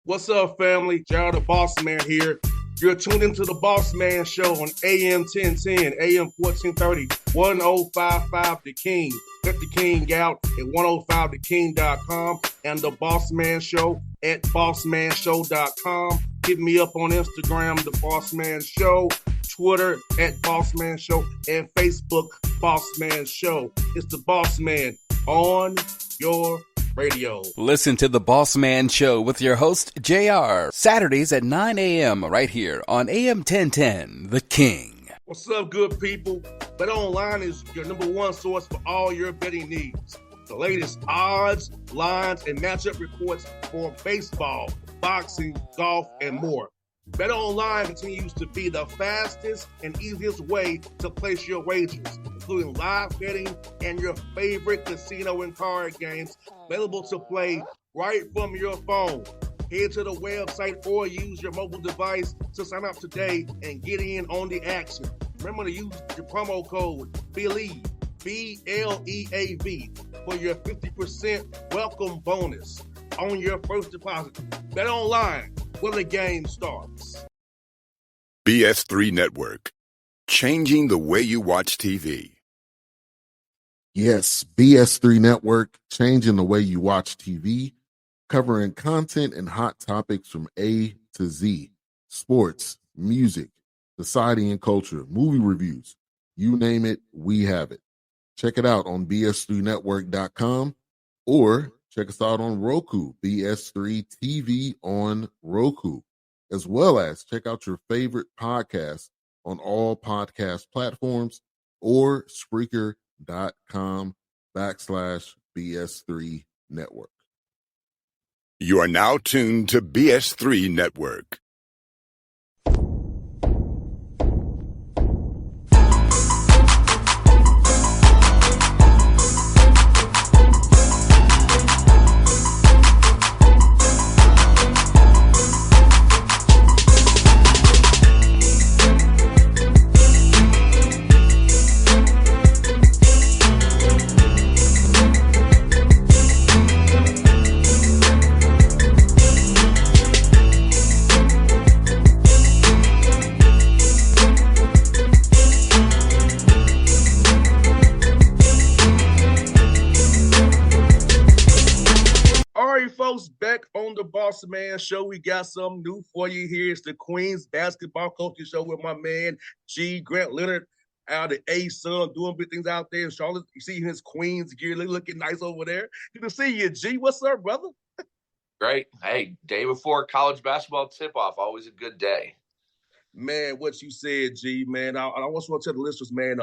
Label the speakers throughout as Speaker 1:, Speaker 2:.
Speaker 1: What's up, family? Jared the Bossman here. You're tuned into the Bossman Show on AM 1010, AM 1430, 1055 The King. Let the King out at 105theking.com and the Bossman Show at bossmanshow.com. Hit me up on Instagram, The Bossman Show, Twitter at Bossman Show, and Facebook, Bossman Show. It's the Bossman on your radio.
Speaker 2: Listen to the Bossman Show with your host, JR, Saturdays at 9 a.m. right here on AM 1010, The King.
Speaker 1: What's up, good people? BetOnline is your number one source for all your betting needs. The latest odds, lines, and matchup reports for baseball, boxing, golf, and more. BetOnline continues to be the fastest and easiest way to place your wagers, including live betting and your favorite casino and card games available to play right from your phone. Head to the website or use your mobile device to sign up today and get in on the action. Remember to use your promo code BELIEVE, BLEAV, for your 50% welcome bonus on your first deposit. BetOnline, where the game starts.
Speaker 3: BS3 Network, changing the way you watch TV.
Speaker 4: Yes, BS3 Network, changing the way you watch TV, covering content and hot topics from A to Z, sports, music, society and culture, movie reviews, you name it, we have it. Check it out on bs3network.com or check us out on Roku, BS3 TV on Roku, as well as check out your favorite podcast on all podcast platforms or Spreaker.com/BS3 Network.
Speaker 3: You are now tuned to BS3 Network.
Speaker 1: Back on the Bossman Show, we got something new for you here. It's the Queens Basketball Coaching Show with my man G. Grant Leonard out of A-Sun doing big things out there in Charlotte. You see his Queens gear looking nice over there. Good to see you, G. What's up, brother?
Speaker 5: Great. Hey, day before college basketball tip-off, always a good day.
Speaker 1: Man, what you said, G, man. I also want to tell the listeners, man,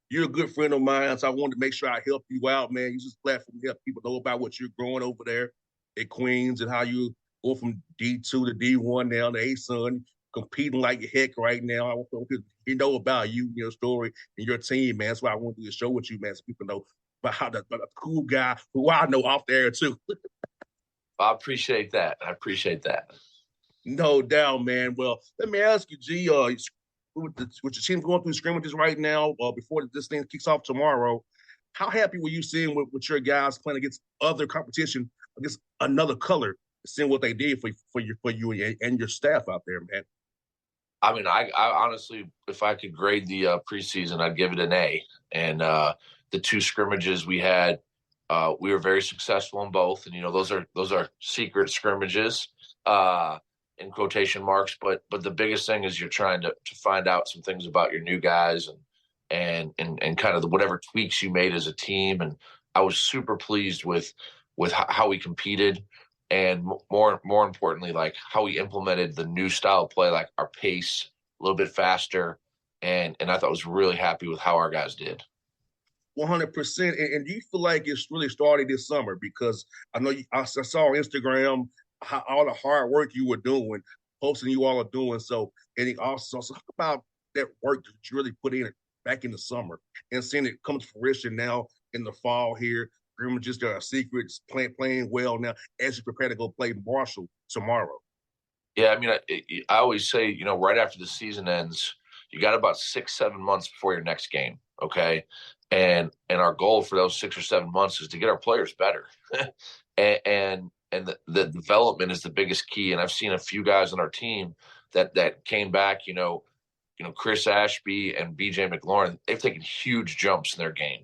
Speaker 1: you're a good friend of mine, so I wanted to make sure I help you out, man. Use this platform to help people know about what you're growing over there at Queens and how you go from D2 to D1 now to A-Sun, competing like heck right now. I want people to know about you, your story, and your team, man. That's why I want to do the show with you, man, so people know about how the cool guy who I know off there, too.
Speaker 5: I appreciate that.
Speaker 1: No doubt, man. Well, let me ask you, G, with your team going through scrimmages right now, before this thing kicks off tomorrow, how happy were you seeing with your guys playing against other competition, against another color, seeing what they did for you and your staff out there, man?
Speaker 5: I mean, I honestly, if I could grade the preseason, I'd give it an A. And the two scrimmages we had, we were very successful in both. And those are secret scrimmages, in quotation marks. But the biggest thing is you're trying to find out some things about your new guys and kind of whatever tweaks you made as a team. And I was super pleased with how we competed, and more importantly, like how we implemented the new style of play, like our pace a little bit faster. And I thought I was really happy with how our guys did.
Speaker 1: 100%. And do you feel like it's really started this summer? Because I know I saw on Instagram how all the hard work you were doing, posting you all are doing. So, and also talk about that work that you really put in back in the summer and seeing it come to fruition now in the fall here. Scrimmages, there are secrets, playing well now as you prepare to go play Marshall tomorrow.
Speaker 5: Yeah, I mean, I always say, right after the season ends, you got about 6-7 months before your next game, okay? And our goal for those 6 or 7 months is to get our players better. and and the development is the biggest key. And I've seen a few guys on our team that came back, Chris Ashby and BJ McLaurin, they've taken huge jumps in their game.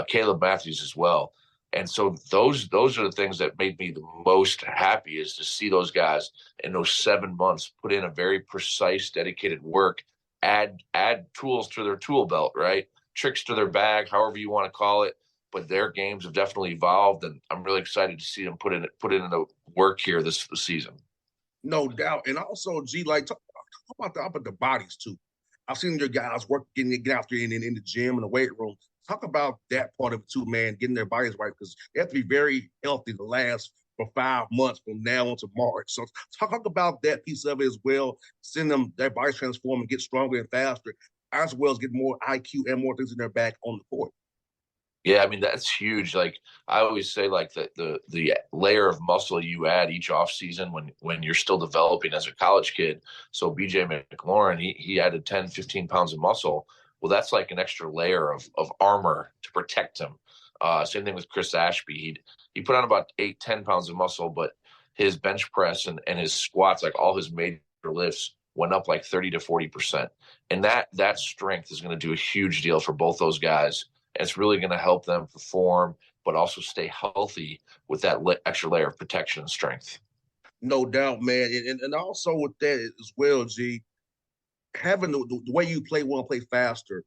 Speaker 5: Caleb Matthews as well. And so those are the things that made me the most happy, is to see those guys in those 7 months put in a very precise, dedicated work, add tools to their tool belt, right? Tricks to their bag, however you want to call it. But their games have definitely evolved, and I'm really excited to see them put in the work here this season.
Speaker 1: No doubt. And also, G, like, talk about the bodies, too. I've seen your guys work, getting out there in the gym and the weight room. Talk about that part of it, too, man, getting their bodies right, because they have to be very healthy to last for 5 months from now on to March. So talk about that piece of it as well, seeing them, their bodies transform and get stronger and faster, as well as get more IQ and more things in their back on the court.
Speaker 5: Yeah, I mean, that's huge. Like I always say, like the layer of muscle you add each off season when you're still developing as a college kid. So BJ McLaurin, he added 10, 15 pounds of muscle. Well, that's like an extra layer of armor to protect him. Same thing with Chris Ashby. He put on about 8, 10 pounds of muscle, but his bench press and his squats, like all his major lifts, went up like 30 to 40%. And that strength is going to do a huge deal for both those guys. And it's really going to help them perform, but also stay healthy with that extra layer of protection and strength.
Speaker 1: No doubt, man. And also with that as well, G, having the way you want to play faster,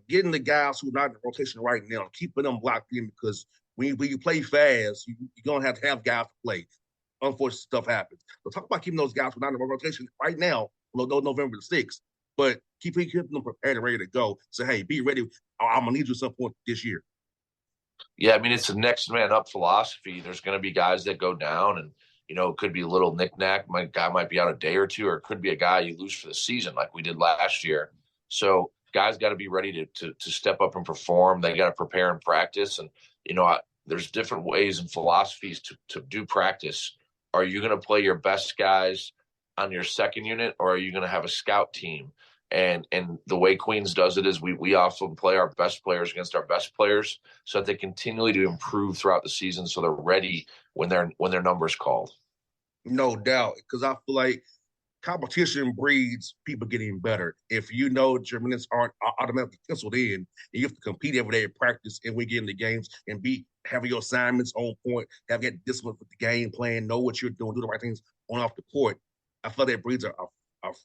Speaker 1: getting the guys who are not in the rotation right now, keeping them locked in, because when you play fast, you're going to have guys to play. Unfortunate stuff happens. So talk about keeping those guys who are not in the rotation right now, November the 6th, but keeping them prepared and ready to go. So, hey, be ready. I'm going to need you at some point this year.
Speaker 5: Yeah, I mean, it's a next man up philosophy. There's going to be guys that go down, and, it could be a little knick-knack. Guy might be out a day or two, or it could be a guy you lose for the season like we did last year. So guys got to be ready to step up and perform. They got to prepare and practice. And, there's different ways and philosophies to do practice. Are you going to play your best guys on your second unit, or are you going to have a scout team? And the way Queens does it is we often play our best players against our best players, so that they continually to improve throughout the season, so they're ready when their number is called.
Speaker 1: No doubt, because I feel like competition breeds people getting better. If your minutes aren't automatically penciled in, and you have to compete every day in practice, and we get into games and having your assignments on point, have get discipline with the game plan, know what you're doing, do the right things on off the court. I feel that breeds a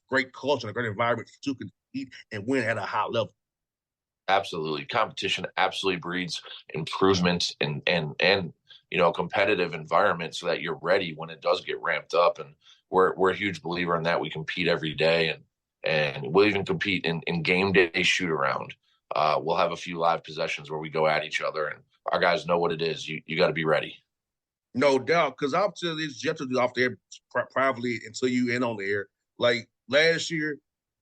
Speaker 1: great culture and a great environment to compete and win at a high level.
Speaker 5: Absolutely. Competition absolutely breeds improvement and competitive environment, so that you're ready when it does get ramped up. And we're a huge believer in that. We compete every day, and we'll even compete in game day shoot around. We'll have a few live possessions where we go at each other, and our guys know what it is. You got to be ready. No doubt, because I'll tell you this, you have to do off there privately until you in on the air. Like last year,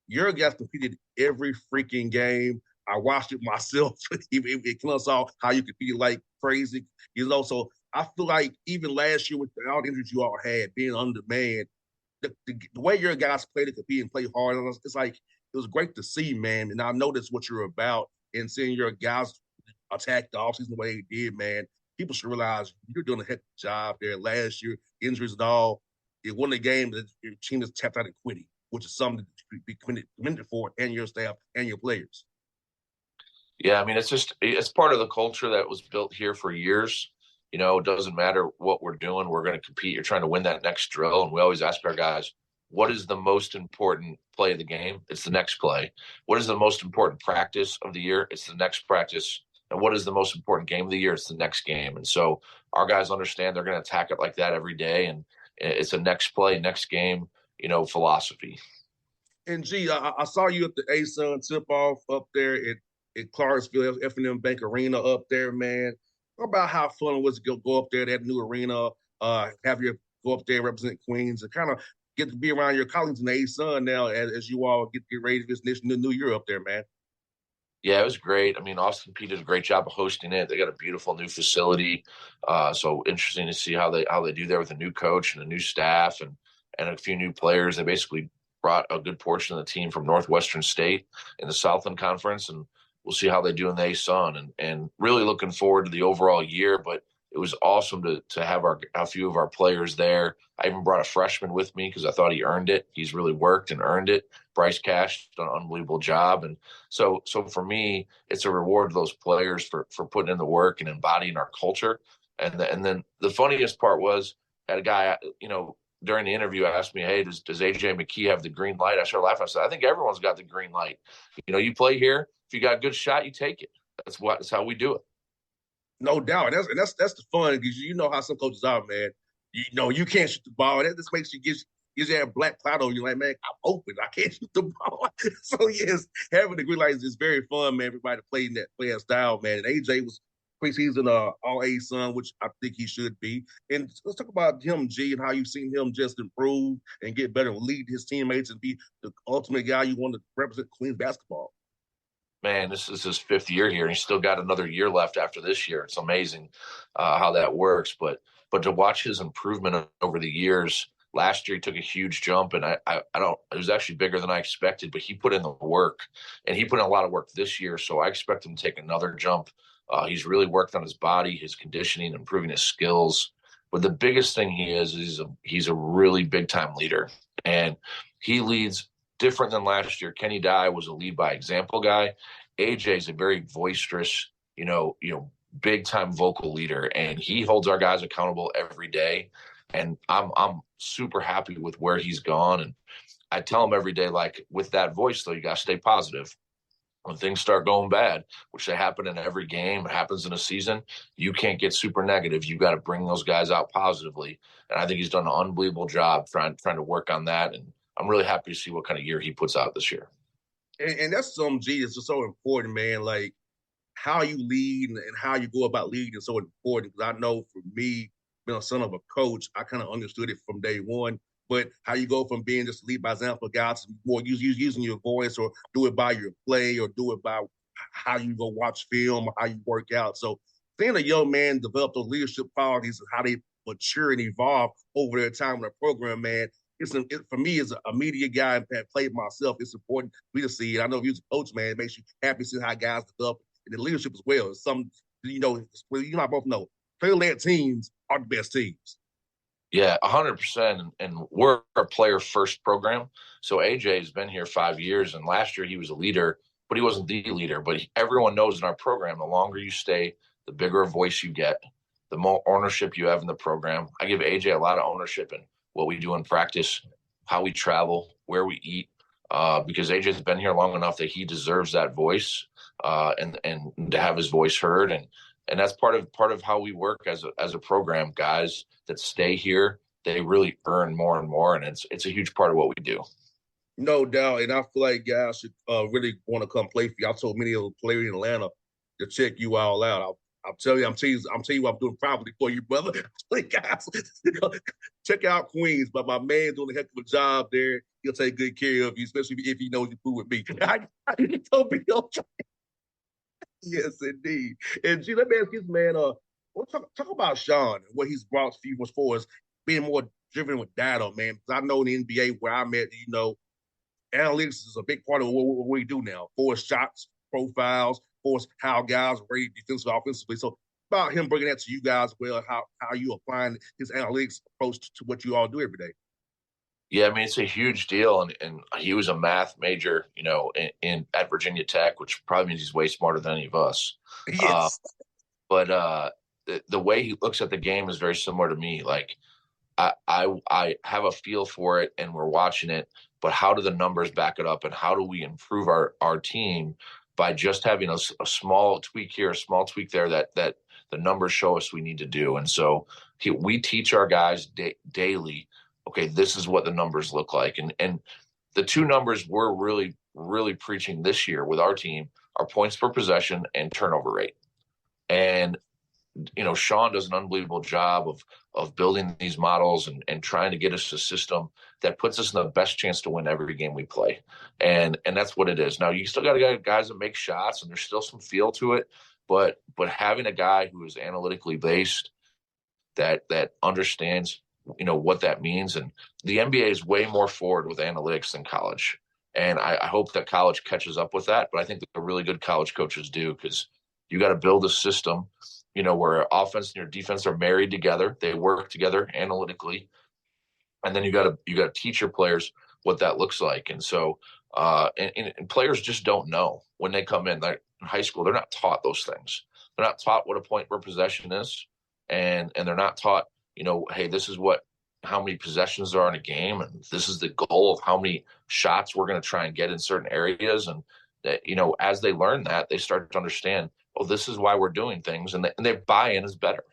Speaker 5: your guys competed every freaking game. I watched it myself. It saw how you competed like crazy. So I feel like even last year with all the injuries you all had, being undermanned, the way your guys play to compete and play hard, it's like it was great to see, man. And I know that's what you're about. And seeing your guys attack the offseason the way they did, man, people should realize you're doing a heck of a job there. Last year, injuries and all, it won the game that your team is tapped out and quitting, which is something to be commended for, and your staff and your players. Yeah, I mean, it's part of the culture that was built here for years. It doesn't matter what we're doing. We're going to compete. You're trying to win that next drill. And we always ask our guys, what is the most important play of the game? It's the next play. What is the most important practice of the year? It's the next practice. And what is the most important game of the year? It's the next game. And so our guys understand they're going to attack it like that every day. And it's a next play, next game, philosophy. And, G, I saw you at the A-Sun tip-off up there at Clarksville, F&M Bank Arena up there, man. Talk about how fun it was to go up there, that new arena, have you go up there and represent Queens, and kind of get to be around your colleagues in the A-Sun now as you all get ready for this new year up there, man. Yeah, it was great. I mean, Austin P did a great job of hosting it. They got a beautiful new facility. So interesting to see how they do there with a new coach and a new staff and a few new players. They basically brought a good portion of the team from Northwestern State in the Southland Conference, and we'll see how they do in the A-Sun, and really looking forward to the overall year. But it was awesome to have a few of our players there. I even brought a freshman with me because I thought he earned it. He's really worked and earned it. Bryce Cash done an unbelievable job. And so for me, it's a reward to those players for putting in the work and embodying our culture. And then the funniest part was, had a guy, during the interview asked me, hey, does AJ McKee have the green light? I started laughing. I said, I think everyone's got the green light. You play here. If you got a good shot, you take it. That's how we do it.
Speaker 1: No doubt. And that's the fun, because you know how some coaches are, man. You can't shoot the ball. That just makes you gives you that black cloud on you. Like, man, I'm open. I can't shoot the ball. So yes, having the green light is very fun, man. Everybody playing that style, man. And AJ was preseason All-A son, which I think he should be. And let's talk about him, G, and how you've seen him just improve and get better and lead his teammates and be the ultimate guy you want to represent Queens basketball.
Speaker 5: Man, this is his 5th year here, and he's still got another year left after this year. It's amazing how that works. But to watch his improvement over the years, last year he took a huge jump, and it was actually bigger than I expected, but he put in the work, and he put in a lot of work this year. So I expect him to take another jump. He's really worked on his body, his conditioning, improving his skills. But the biggest thing he's a really big time leader, and he leads different than last year. Kenny Dye was a lead by example guy. AJ is a very boisterous, big time vocal leader, and he holds our guys accountable every day. And I'm super happy with where he's gone. And I tell him every day, like, with that voice though, you got to stay positive. When things start going bad, which they happen in every game, it happens in a season, you can't get super negative. You got to bring those guys out positively. And I think he's done an unbelievable job trying to work on that. And I'm really happy to see what kind of year he puts out this year.
Speaker 1: And that's something, G, that's just so important, man. Like, how you lead and how you go about leading is so important. Because I know for me, being a son of a coach, I kind of understood it from day one. But how you go from being just lead by example guys, more using your voice, or do it by your play, or do it by how you go watch film, or how you work out. So seeing a young man develop those leadership qualities and how they mature and evolve over their time in the program, man, for me, as a media guy that played myself, it's important for me to see it. I know if you're a coach, man, it makes you happy seeing how guys develop and the leadership as well. It's something, you and I both know, player-led teams are the best teams.
Speaker 5: Yeah, 100%. And we're a player-first program. So AJ has been here 5 years, and last year he was a leader, but he wasn't the leader. But everyone knows in our program, the longer you stay, the bigger a voice you get, the more ownership you have in the program. I give AJ a lot of ownership in what we do in practice, how we travel, where we eat, because AJ's been here long enough that he deserves that voice and to have his voice heard. And that's part of how we work as a program. Guys that stay here, they really earn more and more, and it's a huge part of what we do.
Speaker 1: No doubt, and I feel like guys should really want to come play for you. I told many of the players in Atlanta to check you all out. I'm telling you what I'm doing proudly for you, brother. Like, guys, check out Queens. But my man's doing a heck of a job there. He'll take good care of you, especially if he knows you fool with me. Don't be on track. Yes, indeed. And G, let me ask you, man. Talk about Sean and what he's brought to you as far as being more driven with data, man. Because I know in the NBA where I'm at, analytics is a big part of what we do now. For shots, profiles, for how guys are rated defensively, offensively. So about him bringing that to you guys, well, how you applying his analytics approach to what you all do every day.
Speaker 5: Yeah, I mean, it's a huge deal, and he was a math major, at Virginia Tech, which probably means he's way smarter than any of us.
Speaker 1: Yes.
Speaker 5: But the way he looks at the game is very similar to me. Like, I have a feel for it, and we're watching it, but how do the numbers back it up, and how do we improve our team by just having a small tweak here, a small tweak there that the numbers show us we need to do? And so we teach our guys daily, okay, this is what the numbers look like. And the two numbers we're really, really preaching this year with our team are points per possession and turnover rate. And, Sean does an unbelievable job of building these models and trying to get us a system that puts us in the best chance to win every game we play. And that's what it is. Now, you still got to get guys that make shots, and there's still some feel to it, but having a guy who is analytically based that understands what that means. And the NBA is way more forward with analytics than college. And I hope that college catches up with that. But I think that the really good college coaches do, because you got to build a system where offense and your defense are married together. They work together analytically. And then you got to teach your players what that looks like. And so, and players just don't know when they come in. Like in high school, they're not taught those things. They're not taught what a point per possession is, and they're not taught, hey, this is how many possessions there are in a game, and this is the goal of how many shots we're going to try and get in certain areas. And that, as they learn that, they start to understand, oh, this is why we're doing things, and their buy-in is better.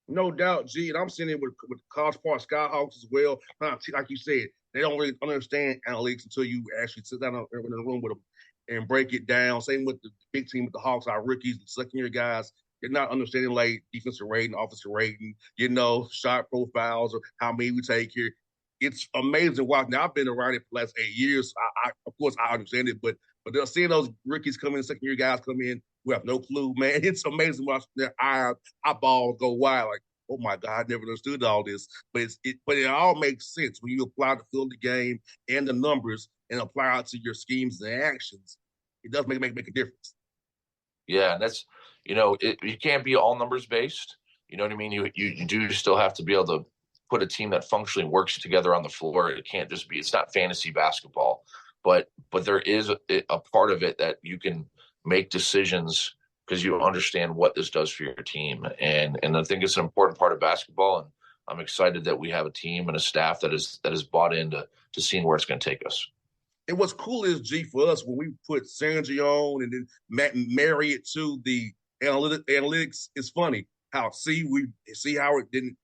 Speaker 1: No doubt, G. And I'm sitting here with College Park Skyhawks as well. Like you said, they don't really understand analytics until you actually sit down in the room with them and break it down. Same with the big team with the Hawks, our rookies, the second-year guys. They're not understanding like defensive rating, offensive rating, shot profiles or how many we take here. It's amazing watching. Now, I've been around it for the last 8 years. Of course, I understand it, but they're seeing those rookies come in, second-year guys come in who have no clue, man. It's amazing watching their eyeballs go wide. Like, oh my God, I never understood all this. But it all makes sense when you apply the field of the game and the numbers and apply it to your schemes and actions. It does make a difference.
Speaker 5: Yeah, and that's you can't be all numbers based. You know what I mean? You do still have to be able to put a team that functionally works together on the floor. It can't just be. It's not fantasy basketball, but there is a part of it that you can make decisions because you understand what this does for your team. And I think it's an important part of basketball. And I'm excited that we have a team and a staff that is bought into seeing where it's going to take us.
Speaker 1: And what's cool is, G, for us, when we put synergy on and then marry it to the analytics, it's funny how we see how it didn't.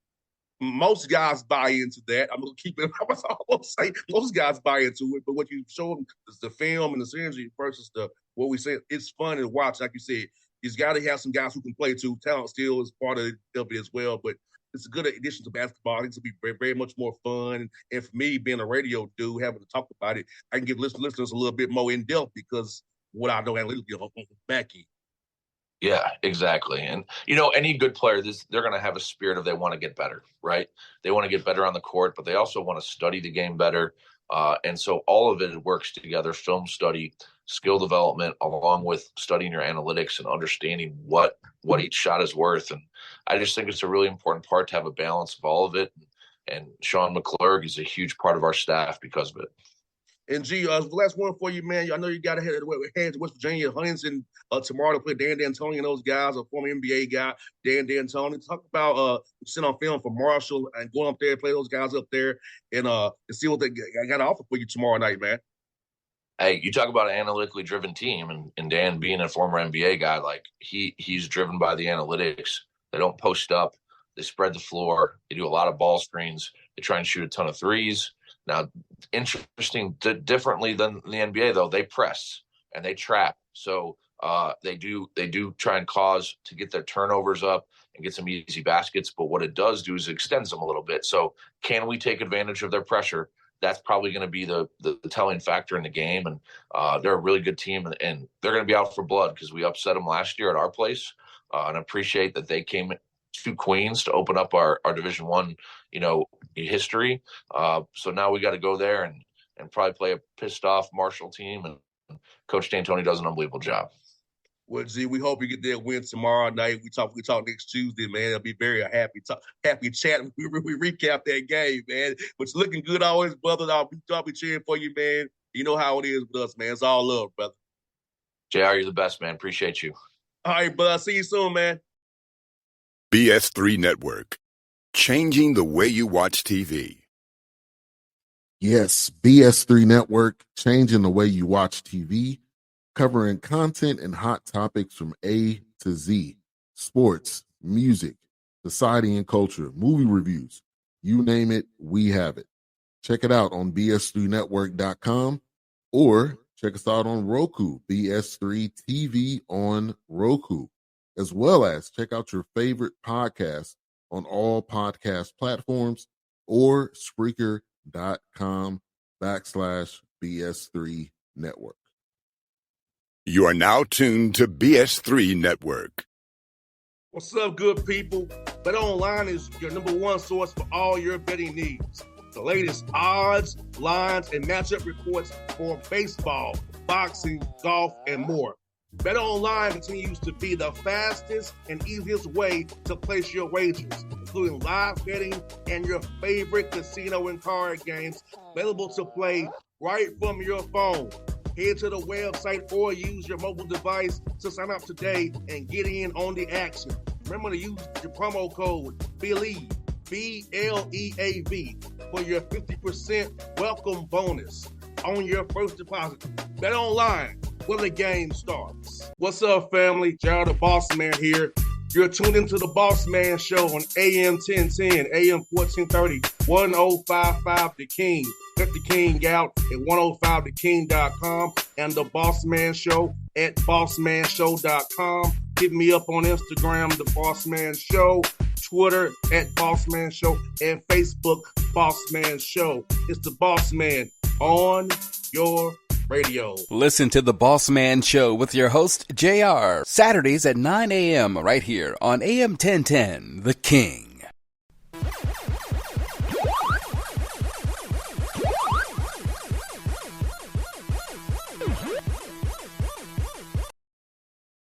Speaker 1: Most guys buy into that. I'm going to keep it. I was say most guys buy into it, but what you show them is the film and the synergy versus what we say. It's fun to watch. Like you said, you've got to have some guys who can play too. Talent still is part of it as well, but it's a good addition to basketball. I think it'll be very, very much more fun. And for me, being a radio dude, having to talk about it, I can give listeners a little bit more in depth because what I know analytically on the back end.
Speaker 5: Yeah, exactly. And, any good player, they're going to have a spirit of they want to get better, right? They want to get better on the court, but they also want to study the game better. And so all of it works together, film study, skill development, along with studying your analytics and understanding what each shot is worth. And I just think it's a really important part to have a balance of all of it. And Sean McClurg is a huge part of our staff because of it.
Speaker 1: And G, the last one for you, man. I know you got to head to West Virginia, Huntington tomorrow to play Dan D'Antoni and those guys, a former NBA guy, Dan D'Antoni. Talk about sitting on film for Marshall and going up there, play those guys up there, and see what they got to offer for you tomorrow night, man.
Speaker 5: Hey, you talk about an analytically driven team, and Dan being a former NBA guy, like he's driven by the analytics. They don't post up. They spread the floor. They do a lot of ball screens. They try and shoot a ton of threes. Now, interesting, differently than the NBA, though, they press and they trap. So they do try and cause to get their turnovers up and get some easy baskets. But what it does do is it extends them a little bit. So can we take advantage of their pressure? That's probably going to be the telling factor in the game. And they're a really good team, and they're going to be out for blood because we upset them last year at our place. And I appreciate that they came to Queens to open up our Division I, history. So now we got to go there and probably play a pissed off Marshall team. And Coach D'Antoni does an unbelievable job.
Speaker 1: Well, G, we hope you get that win tomorrow night. We talk next Tuesday, man. It'll be very happy chat. We recap that game, man. But it's looking good always, brother. I'll be cheering for you, man. You know how it is with us, man. It's all love, brother.
Speaker 5: JR, you're the best, man. Appreciate you.
Speaker 1: All right, bud. I'll see you soon, man.
Speaker 3: BS3 Network, changing the way you watch TV.
Speaker 4: Yes, BS3 Network, changing the way you watch TV, covering content and hot topics from A to Z, sports, music, society and culture, movie reviews, you name it, we have it. Check it out on bs3network.com or check us out on Roku, BS3 TV on Roku, as well as check out your favorite podcast on all podcast platforms or Spreaker.com/BS3 Network.
Speaker 3: You are now tuned to BS3 Network.
Speaker 1: What's up, good people? Bet Online is your number one source for all your betting needs. The latest odds, lines, and matchup reports for baseball, boxing, golf, and more. BetOnline continues to be the fastest and easiest way to place your wagers, including live betting and your favorite casino and card games available to play right from your phone. Head to the website or use your mobile device to sign up today and get in on the action. Remember to use your promo code BELIEVE, B-L-E-A-V, for your 50% welcome bonus on your first deposit. BetOnline, where the game starts. What's up, family? Jared the Bossman here. You're tuned into the Bossman Show on AM 1010, AM 1430, 1055 The King. Check The King out at 105theking.com and the Bossman Show at bossmanshow.com. Hit me up on Instagram, The Bossman Show, Twitter at Bossman Show, and Facebook, Bossman Show. It's the Bossman on your radio.
Speaker 2: Listen to The Bossman Show with your host, JR, Saturdays at 9 a.m. right here on AM 1010, The King.